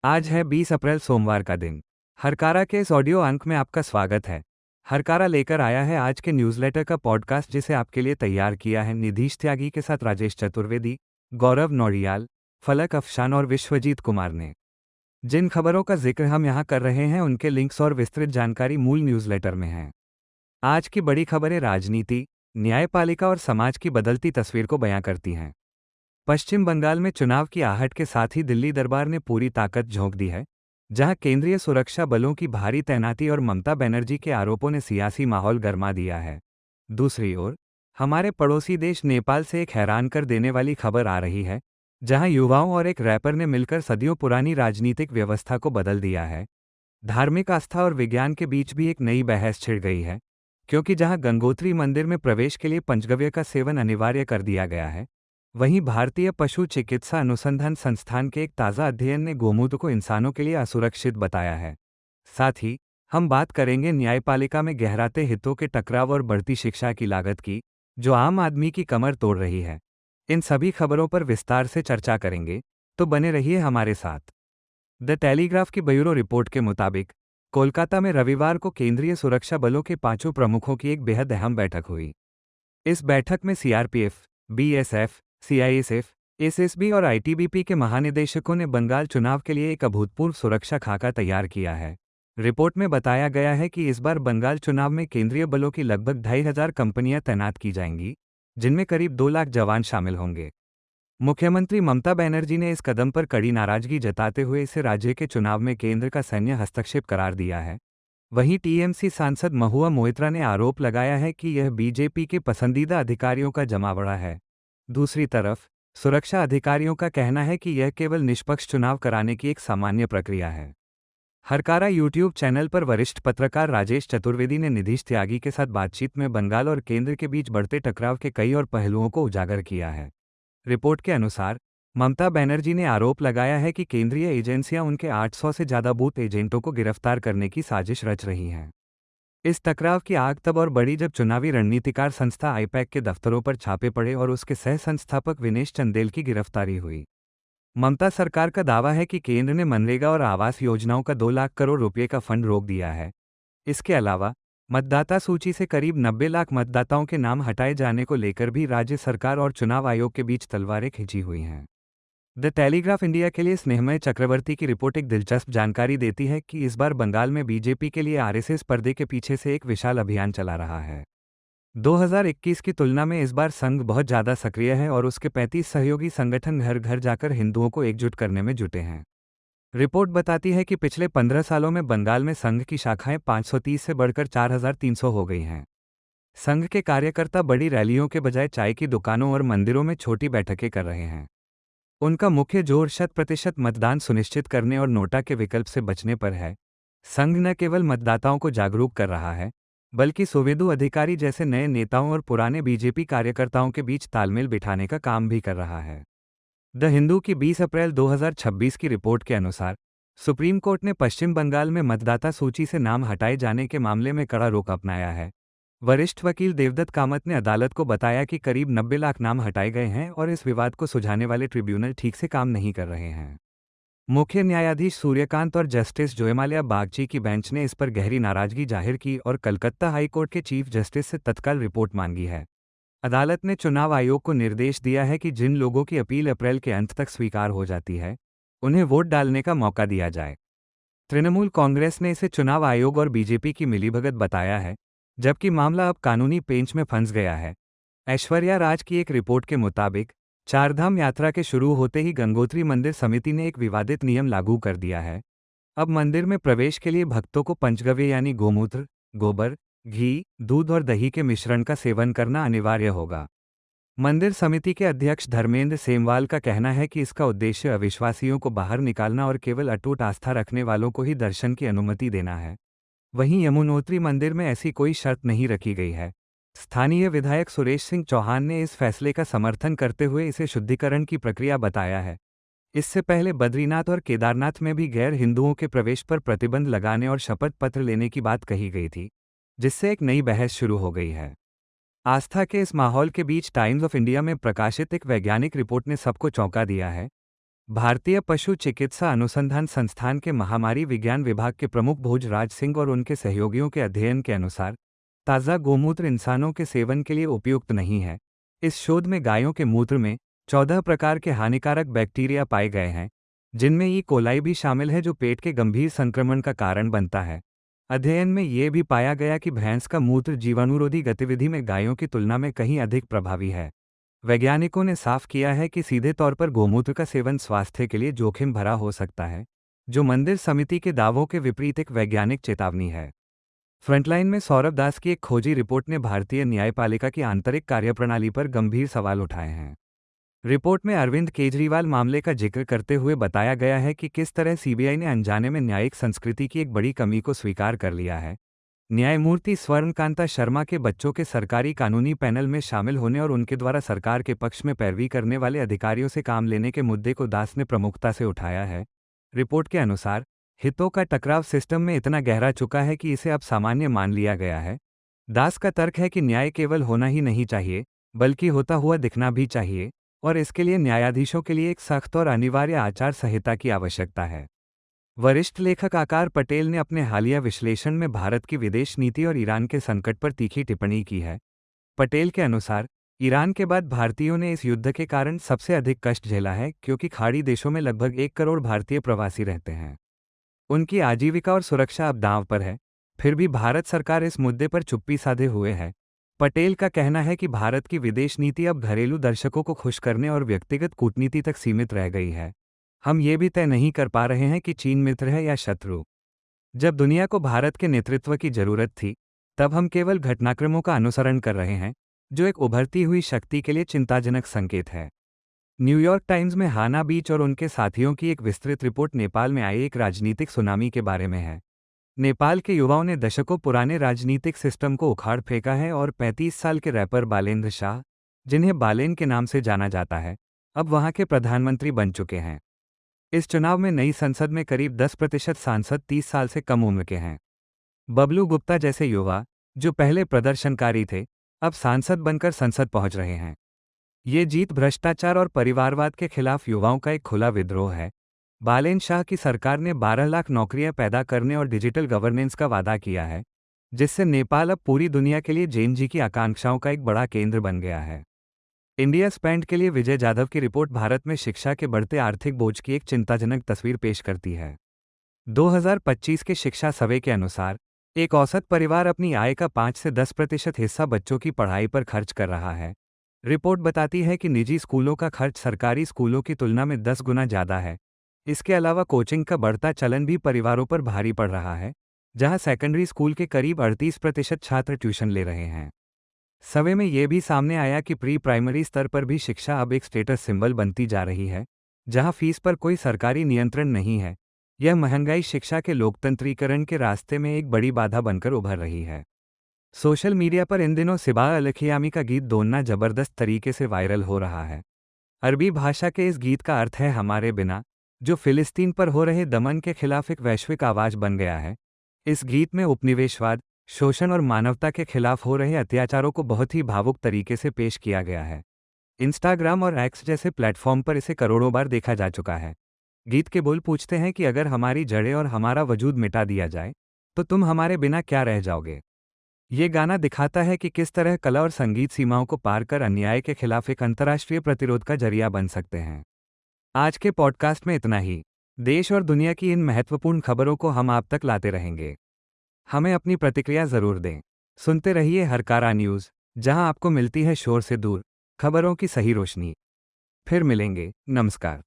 आज है 20 अप्रैल सोमवार का दिन। हरकारा के इस ऑडियो अंक में आपका स्वागत है। हरकारा लेकर आया है आज के न्यूज़लेटर का पॉडकास्ट जिसे आपके लिए तैयार किया है निधीश त्यागी के साथ राजेश चतुर्वेदी, गौरव नौडियाल, फलक अफशान और विश्वजीत कुमार ने। जिन खबरों का जिक्र हम यहाँ कर रहे हैं उनके लिंक्स और विस्तृत जानकारी मूल न्यूज़लेटर में है। आज की बड़ी खबरें राजनीति, न्यायपालिका और समाज की बदलती तस्वीर को बयां करती हैं। पश्चिम बंगाल में चुनाव की आहट के साथ ही दिल्ली दरबार ने पूरी ताकत झोंक दी है, जहां केंद्रीय सुरक्षा बलों की भारी तैनाती और ममता बनर्जी के आरोपों ने सियासी माहौल गरमा दिया है। दूसरी ओर, हमारे पड़ोसी देश नेपाल से एक हैरान कर देने वाली खबर आ रही है, जहां युवाओं और एक रैपर ने मिलकर सदियों पुरानी राजनीतिक व्यवस्था को बदल दिया है। धार्मिक आस्था और विज्ञान के बीच भी एक नई बहस छिड़ गई है, क्योंकि जहां गंगोत्री मंदिर में प्रवेश के लिए पंचगव्य का सेवन अनिवार्य कर दिया गया है, वहीं भारतीय पशु चिकित्सा अनुसंधान संस्थान के एक ताज़ा अध्ययन ने गोमूत्र को इंसानों के लिए असुरक्षित बताया है। साथ ही हम बात करेंगे न्यायपालिका में गहराते हितों के टकराव और बढ़ती शिक्षा की लागत की, जो आम आदमी की कमर तोड़ रही है। इन सभी खबरों पर विस्तार से चर्चा करेंगे, तो बने रहिए हमारे साथ। द टेलीग्राफ की ब्यूरो रिपोर्ट के मुताबिक कोलकाता में रविवार को केंद्रीय सुरक्षा बलों के 5 प्रमुखों की एक बेहद अहम बैठक हुई। इस बैठक में सीआरपीएफ, बीएसएफ, सीआईएसएफ, एसएसबी और आईटीबीपी के महानिदेशकों ने बंगाल चुनाव के लिए एक अभूतपूर्व सुरक्षा खाका तैयार किया है। रिपोर्ट में बताया गया है कि इस बार बंगाल चुनाव में केंद्रीय बलों की लगभग 2,500 कंपनियां तैनात की जाएंगी, जिनमें करीब 2 लाख जवान शामिल होंगे। मुख्यमंत्री ममता बनर्जी ने इस कदम पर कड़ी नाराजगी जताते हुए इसे राज्य के चुनाव में केंद्र का सैन्य हस्तक्षेप करार दिया है। वहीं टीएमसी सांसद महुआ मोइत्रा ने आरोप लगाया है कि यह बीजेपी के पसंदीदा अधिकारियों का जमावड़ा है। दूसरी तरफ, सुरक्षा अधिकारियों का कहना है कि यह केवल निष्पक्ष चुनाव कराने की एक सामान्य प्रक्रिया है। हरकारा यूट्यूब चैनल पर वरिष्ठ पत्रकार राजेश चतुर्वेदी ने निधीश त्यागी के साथ बातचीत में बंगाल और केंद्र के बीच बढ़ते टकराव के कई और पहलुओं को उजागर किया है। रिपोर्ट के अनुसार, ममता बनर्जी ने आरोप लगाया है कि केंद्रीय एजेंसियां उनके 800 से ज्यादा बूथ एजेंटों को गिरफ्तार करने की साजिश रच रही हैं। इस टकराव की आग तब और बढ़ी जब चुनावी रणनीतिकार संस्था आईपैक के दफ्तरों पर छापे पड़े और उसके सह संस्थापक विनेश चंदेल की गिरफ्तारी हुई। ममता सरकार का दावा है कि केंद्र ने मनरेगा और आवास योजनाओं का 2 लाख करोड़ रुपए का फंड रोक दिया है। इसके अलावा मतदाता सूची से करीब 90 लाख मतदाताओं के नाम हटाए जाने को लेकर भी राज्य सरकार और चुनाव आयोग के बीच तलवारें खिंची हुई हैं। द टेलीग्राफ इंडिया के लिए स्नेहमय चक्रवर्ती की रिपोर्ट एक दिलचस्प जानकारी देती है कि इस बार बंगाल में बीजेपी के लिए आरएसएस पर्दे के पीछे से एक विशाल अभियान चला रहा है। 2021 की तुलना में इस बार संघ बहुत ज़्यादा सक्रिय है और उसके 35 सहयोगी संगठन घर घर जाकर हिंदुओं को एकजुट करने में जुटे हैं। रिपोर्ट बताती है कि पिछले 15 सालों में बंगाल में संघ की शाखाएं 530 से बढ़कर 4,300 हो गई हैं। संघ के कार्यकर्ता बड़ी रैलियों के बजाय चाय की दुकानों और मंदिरों में छोटी बैठकें कर रहे हैं। उनका मुख्य जोर 100% मतदान सुनिश्चित करने और नोटा के विकल्प से बचने पर है। संघ न केवल मतदाताओं को जागरूक कर रहा है, बल्कि सुवेदु अधिकारी जैसे नए नेताओं और पुराने बीजेपी कार्यकर्ताओं के बीच तालमेल बिठाने का काम भी कर रहा है। द हिंदू की 20 अप्रैल 2026 की रिपोर्ट के अनुसार, सुप्रीम कोर्ट ने पश्चिम बंगाल में मतदाता सूची से नाम हटाए जाने के मामले में कड़ा रुख अपनाया है। वरिष्ठ वकील देवदत्त कामत ने अदालत को बताया कि करीब 90 लाख नाम हटाए गए हैं और इस विवाद को सुलझाने वाले ट्रिब्यूनल ठीक से काम नहीं कर रहे हैं। मुख्य न्यायाधीश सूर्यकांत और जस्टिस जोयमाल्या बागची की बेंच ने इस पर गहरी नाराजगी जाहिर की और कलकत्ता हाईकोर्ट के चीफ जस्टिस से तत्काल रिपोर्ट मांगी है। अदालत ने चुनाव आयोग को निर्देश दिया है कि जिन लोगों की अपील अप्रैल के अंत तक स्वीकार हो जाती है, उन्हें वोट डालने का मौका दिया जाए। तृणमूल कांग्रेस ने इसे चुनाव आयोग और बीजेपी की मिलीभगत बताया है, जबकि मामला अब कानूनी पेंच में फंस गया है। ऐश्वर्या राज की एक रिपोर्ट के मुताबिक, चारधाम यात्रा के शुरू होते ही गंगोत्री मंदिर समिति ने एक विवादित नियम लागू कर दिया है। अब मंदिर में प्रवेश के लिए भक्तों को पंचगव्य यानी गोमूत्र, गोबर, घी, दूध और दही के मिश्रण का सेवन करना अनिवार्य होगा। मंदिर समिति के अध्यक्ष धर्मेंद्र सेमवाल का कहना है कि इसका उद्देश्य अविश्वासियों को बाहर निकालना और केवल अटूट आस्था रखने वालों को ही दर्शन की अनुमति देना है। वहीं यमुनोत्री मंदिर में ऐसी कोई शर्त नहीं रखी गई है। स्थानीय विधायक सुरेश सिंह चौहान ने इस फैसले का समर्थन करते हुए इसे शुद्धिकरण की प्रक्रिया बताया है। इससे पहले बद्रीनाथ और केदारनाथ में भी गैर हिंदुओं के प्रवेश पर प्रतिबंध लगाने और शपथ पत्र लेने की बात कही गई थी, जिससे एक नई बहस शुरू हो गई है। आस्था के इस माहौल के बीच टाइम्स ऑफ इंडिया में प्रकाशित एक वैज्ञानिक रिपोर्ट ने सबको चौंका दिया है। भारतीय पशु चिकित्सा अनुसंधान संस्थान के महामारी विज्ञान विभाग के प्रमुख भोजराज सिंह और उनके सहयोगियों के अध्ययन के अनुसार ताज़ा गोमूत्र इंसानों के सेवन के लिए उपयुक्त नहीं है। इस शोध में गायों के मूत्र में 14 प्रकार के हानिकारक बैक्टीरिया पाए गए हैं, जिनमें ई कोलाई भी शामिल है, जो पेट के गंभीर संक्रमण का कारण बनता है। अध्ययन में यह भी पाया गया कि भैंस का मूत्र जीवाणुरोधी गतिविधि में गायों की तुलना में कहीं अधिक प्रभावी है। वैज्ञानिकों ने साफ किया है कि सीधे तौर पर गोमूत्र का सेवन स्वास्थ्य के लिए जोखिम भरा हो सकता है, जो मंदिर समिति के दावों के विपरीत एक वैज्ञानिक चेतावनी है। फ्रंटलाइन में सौरभ दास की एक खोजी रिपोर्ट ने भारतीय न्यायपालिका की आंतरिक कार्यप्रणाली पर गंभीर सवाल उठाए हैं। रिपोर्ट में अरविंद केजरीवाल मामले का जिक्र करते हुए बताया गया है कि किस तरह सीबीआई ने अनजाने में न्यायिक संस्कृति की एक बड़ी कमी को स्वीकार कर लिया है। न्यायमूर्ति स्वर्णकांता शर्मा के बच्चों के सरकारी कानूनी पैनल में शामिल होने और उनके द्वारा सरकार के पक्ष में पैरवी करने वाले अधिकारियों से काम लेने के मुद्दे को दास ने प्रमुखता से उठाया है। रिपोर्ट के अनुसार हितों का टकराव सिस्टम में इतना गहरा चुका है कि इसे अब सामान्य मान लिया गया है। दास का तर्क है कि न्याय केवल होना ही नहीं चाहिए, बल्कि होता हुआ दिखना भी चाहिए, और इसके लिए न्यायाधीशों के लिए एक सख्त और अनिवार्य आचार संहिता की आवश्यकता है। वरिष्ठ लेखक आकार पटेल ने अपने हालिया विश्लेषण में भारत की विदेश नीति और ईरान के संकट पर तीखी टिप्पणी की है। पटेल के अनुसार ईरान के बाद भारतीयों ने इस युद्ध के कारण सबसे अधिक कष्ट झेला है, क्योंकि खाड़ी देशों में लगभग 1 करोड़ भारतीय प्रवासी रहते हैं। उनकी आजीविका और सुरक्षा अब दांव पर है। फिर भी भारत सरकार इस मुद्दे पर चुप्पी साधे हुए है। पटेल का कहना है कि भारत की विदेश नीति अब घरेलू दर्शकों को खुश करने और व्यक्तिगत कूटनीति तक सीमित रह गई है। हम ये भी तय नहीं कर पा रहे हैं कि चीन मित्र है या शत्रु। जब दुनिया को भारत के नेतृत्व की जरूरत थी, तब हम केवल घटनाक्रमों का अनुसरण कर रहे हैं, जो एक उभरती हुई शक्ति के लिए चिंताजनक संकेत है। न्यूयॉर्क टाइम्स में हाना बीच और उनके साथियों की एक विस्तृत रिपोर्ट नेपाल में आई एक राजनीतिक सुनामी के बारे में है। नेपाल के युवाओं ने दशकों पुराने राजनीतिक सिस्टम को उखाड़ फेंका है और 35 साल के रैपर बालेंद्र शाह, जिन्हें बालेन के नाम से जाना जाता है, अब वहां के प्रधानमंत्री बन चुके हैं। इस चुनाव में नई संसद में करीब 10% सांसद 30 साल से कम उम्र के हैं। बबलू गुप्ता जैसे युवा, जो पहले प्रदर्शनकारी थे, अब सांसद बनकर संसद पहुंच रहे हैं। ये जीत भ्रष्टाचार और परिवारवाद के खिलाफ युवाओं का एक खुला विद्रोह है। बालेन शाह की सरकार ने 12 लाख नौकरियां पैदा करने और डिजिटल गवर्नेंस का वादा किया है, जिससे नेपाल अब पूरी दुनिया के लिए जैन जी की आकांक्षाओं का एक बड़ा केंद्र बन गया है। इंडिया स्पेंड के लिए विजय जाधव की रिपोर्ट भारत में शिक्षा के बढ़ते आर्थिक बोझ की एक चिंताजनक तस्वीर पेश करती है। 2025 के शिक्षा सर्वे के अनुसार एक औसत परिवार अपनी आय का 5 से 10% हिस्सा बच्चों की पढ़ाई पर खर्च कर रहा है। रिपोर्ट बताती है कि निजी स्कूलों का खर्च सरकारी स्कूलों की तुलना में 10 गुना ज़्यादा है। इसके अलावा कोचिंग का बढ़ता चलन भी परिवारों पर भारी पड़ रहा है, जहां सेकेंडरी स्कूल के करीब 38% छात्र ट्यूशन ले रहे हैं। सर्वे में यह भी सामने आया कि प्री प्राइमरी स्तर पर भी शिक्षा अब एक स्टेटस सिंबल बनती जा रही है, जहां फीस पर कोई सरकारी नियंत्रण नहीं है। यह महंगाई शिक्षा के लोकतंत्रीकरण के रास्ते में एक बड़ी बाधा बनकर उभर रही है। सोशल मीडिया पर इन दिनों सिबा अलखियामी का गीत दोन्ना जबरदस्त तरीके से वायरल हो रहा है। अरबी भाषा के इस गीत का अर्थ है हमारे बिना, जो फिलिस्तीन पर हो रहे दमन के खिलाफ एक वैश्विक आवाज बन गया है। इस गीत में उपनिवेशवाद, शोषण और मानवता के खिलाफ हो रहे अत्याचारों को बहुत ही भावुक तरीके से पेश किया गया है। इंस्टाग्राम और एक्स जैसे प्लेटफॉर्म पर इसे करोड़ों बार देखा जा चुका है। गीत के बोल पूछते हैं कि अगर हमारी जड़ें और हमारा वजूद मिटा दिया जाए, तो तुम हमारे बिना क्या रह जाओगे। ये गाना दिखाता है कि किस तरह कला और संगीत सीमाओं को पार कर अन्याय के खिलाफ एक अंतर्राष्ट्रीय प्रतिरोध का जरिया बन सकते हैं। आज के पॉडकास्ट में इतना ही। देश और दुनिया की इन महत्वपूर्ण खबरों को हम आप तक लाते रहेंगे। हमें अपनी प्रतिक्रिया जरूर दें। सुनते रहिए हरकारा न्यूज़, जहां आपको मिलती है शोर से दूर खबरों की सही रोशनी। फिर मिलेंगे। नमस्कार।